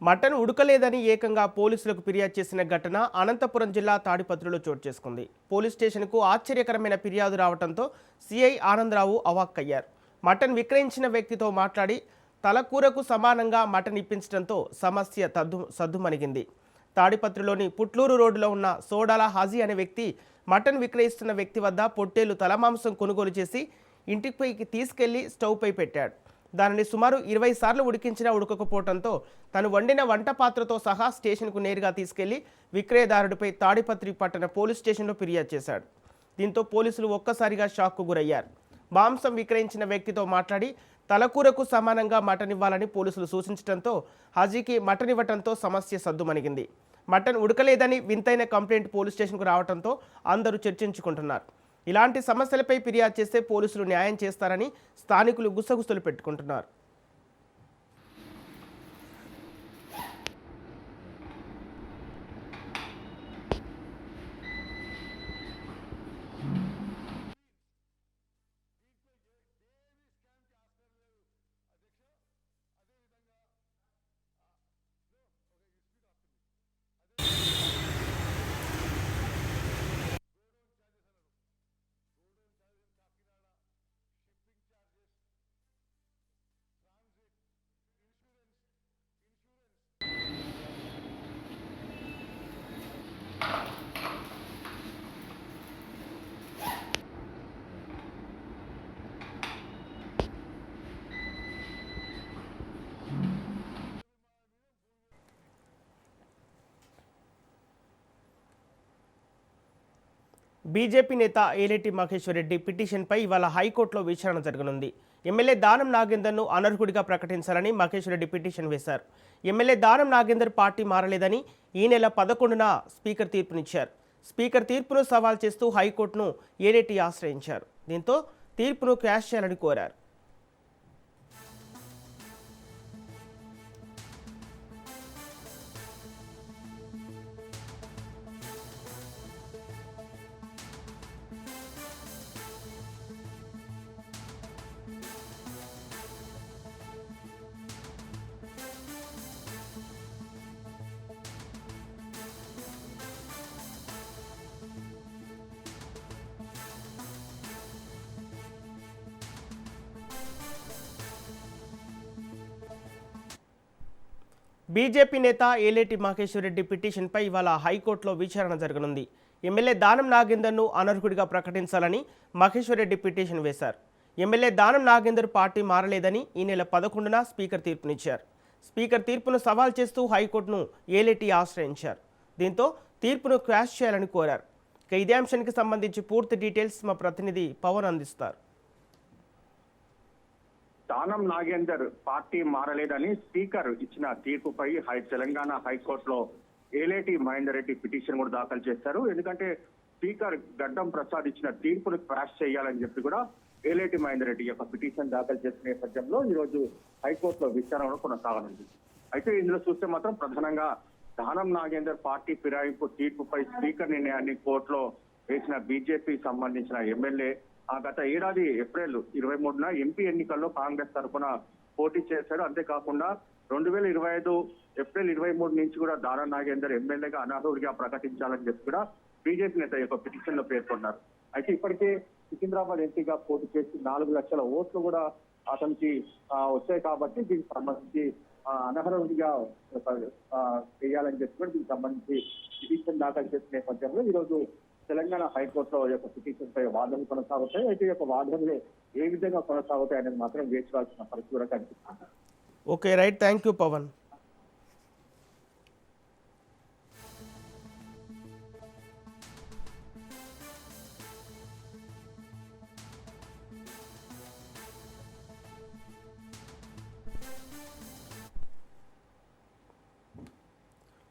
Mutton ఉడకలేదని ఏకంగా పోలీసులకు ఫిర్యాదు చేసిన ఘటన అనంతపురం జిల్లా తాడిపత్రిలో చోటు చేసుకుంది. పోలీస్ స్టేషన్కు ఆశ్చర్యకరమైన ఫిర్యాదు రావడంతో సిఐ ఆనందరావు అవాక్కయ్యారు. మటన్ విక్రయించిన వ్యక్తితో మాట్లాడి తలకూరకు సమానంగా మటన్ ఇప్పించడంతో సమస్య సద్దుమణిగింది. తాడిపత్రిలోని పుట్లూరు రోడ్డులో ఉన్న సోడాల హాజీ అనే వ్యక్తి మటన్ విక్రయిస్తున్న వ్యక్తి వద్ద పొట్టేలు తలమాంసం కొనుగోలు చేసి ఇంటికి తీసుకెళ్లి స్టవ్పై పెట్టాడు. దానిని సుమారు 20 సార్లు ఉడికించినా ఉడకకపోవడంతో తను వండిన వంట పాత్రతో సహా స్టేషన్కు నేరుగా తీసుకెళ్లి విక్రయదారుడిపై తాడిపత్రి పట్టణ పోలీస్ స్టేషన్లో ఫిర్యాదు చేశాడు. దీంతో పోలీసులు ఒక్కసారిగా షాక్కు గురయ్యారు. మాంసం విక్రయించిన వ్యక్తితో మాట్లాడి తలకూరకు సమానంగా మటన్ ఇవ్వాలని పోలీసులు సూచించడంతో హాజీకి మటన్ ఇవ్వడంతో సమస్య సద్దుమణిగింది. మటన్ ఉడకలేదని వింతైన కంప్లైంట్ పోలీస్ స్టేషన్కు రావడంతో అందరూ చర్చించుకుంటున్నారు. ఇలాంటి సమస్యలపై ఫిర్యాదు చేస్తే పోలీసులు న్యాయం చేస్తారని స్థానికులు గుసగుసలు పెట్టుకుంటున్నారు. బీజేపీ నేత ఏలేటి మహేశ్వర్ రెడ్డి పిటిషన్పై ఇవాళ హైకోర్టులో విచారణ జరగనుంది. ఎమ్మెల్యే దానం నాగేందర్ను అనర్హుడిగా ప్రకటించాలని మహేశ్వర్ రెడ్డి పిటిషన్ వేశారు. ఎమ్మెల్యే దానం నాగేందర్ పార్టీ మారలేదని ఈ నెల 11న స్పీకర్ తీర్పునిచ్చారు. స్పీకర్ తీర్పును సవాల్ చేస్తూ హైకోర్టును ఏలేటి ఆశ్రయించారు. దీంతో తీర్పును క్యాష్ చేయాలని కోరారు. బీజేపీ నేత ఏలేటి మహేశ్వర్ రెడ్డి పిటిషన్పై ఇవాళ హైకోర్టులో విచారణ జరగనుంది. ఎమ్మెల్యే దానం నాగేందర్ను అనర్హుడిగా ప్రకటించాలని మహేశ్వర్ రెడ్డి పిటిషన్ వేశారు. ఎమ్మెల్యే దానం నాగేందర్ పార్టీ మారలేదని ఈ నెల 11న స్పీకర్ తీర్పునిచ్చారు. స్పీకర్ తీర్పును సవాల్ చేస్తూ హైకోర్టును ఏలేటి ఆశ్రయించారు. దీంతో తీర్పును క్వాష్ చేయాలని కోరారు. ఇదే అంశానికి సంబంధించి పూర్తి డీటెయిల్స్ మా ప్రతినిధి పవన్ అందిస్తారు. దానం నాగేందర్ పార్టీ మారలేదని స్పీకర్ ఇచ్చిన తీర్పుపై తెలంగాణ హైకోర్టులో ఏలేటి మహేందర్ రెడ్డి పిటిషన్ కూడా దాఖలు చేశారు. ఎందుకంటే స్పీకర్ గడ్డం ప్రసాద్ ఇచ్చిన తీర్పును క్రాష్ చేయాలని చెప్పి కూడా ఏలేటి మహేందర్ రెడ్డి యొక్క పిటిషన్ దాఖలు చేసిన నేపథ్యంలో ఈ రోజు హైకోర్టులో విచారణ కొనసాగనుంది. అయితే ఇందులో చూస్తే మాత్రం ప్రధానంగా దానం నాగేందర్ పార్టీ ఫిరాయింపు తీర్పుపై స్పీకర్ నిర్ణయాన్ని కోర్టులో వేసిన బీజేపీ సంబంధించిన ఎమ్మెల్యే గత ఏడాది ఏప్రిల్ 23న ఎంపీ ఎన్నికల్లో కాంగ్రెస్ తరఫున పోటీ చేశాడు. అంతేకాకుండా 2025 ఏప్రిల్ 23 నుంచి కూడా దానం నాగేందర్ ఎమ్మెల్యేగా అనర్హుడిగా ప్రకటించాలని చెప్పి కూడా బీజేపీ నేత యొక్క పిటిషన్ లో పేర్కొన్నారు. అయితే ఇప్పటికే సికింద్రాబాద్ ఎంపీగా పోటీ చేసి 4 లక్షల ఓట్లు కూడా అతనికి వచ్చాయి. కాబట్టి దీనికి సంబంధించి అనర్హుడిగా చేయాలని చెప్పి కూడా దీనికి సంబంధించి పిటిషన్ దాఖలు చేసిన నేపథ్యంలో ఈ రోజు తెలంగాణ హైకోర్టులో యొక్క పిటిషన్ పై వాదనలు కొనసాగుతాయి. అయితే ఈ యొక్క వాదనలు ఏ విధంగా కొనసాగుతాయి అనేది మాత్రం వేచి చూడాల్సిన పరిస్థితి కూడా కనిపిస్తుంది. Okay right, thank you Pawan.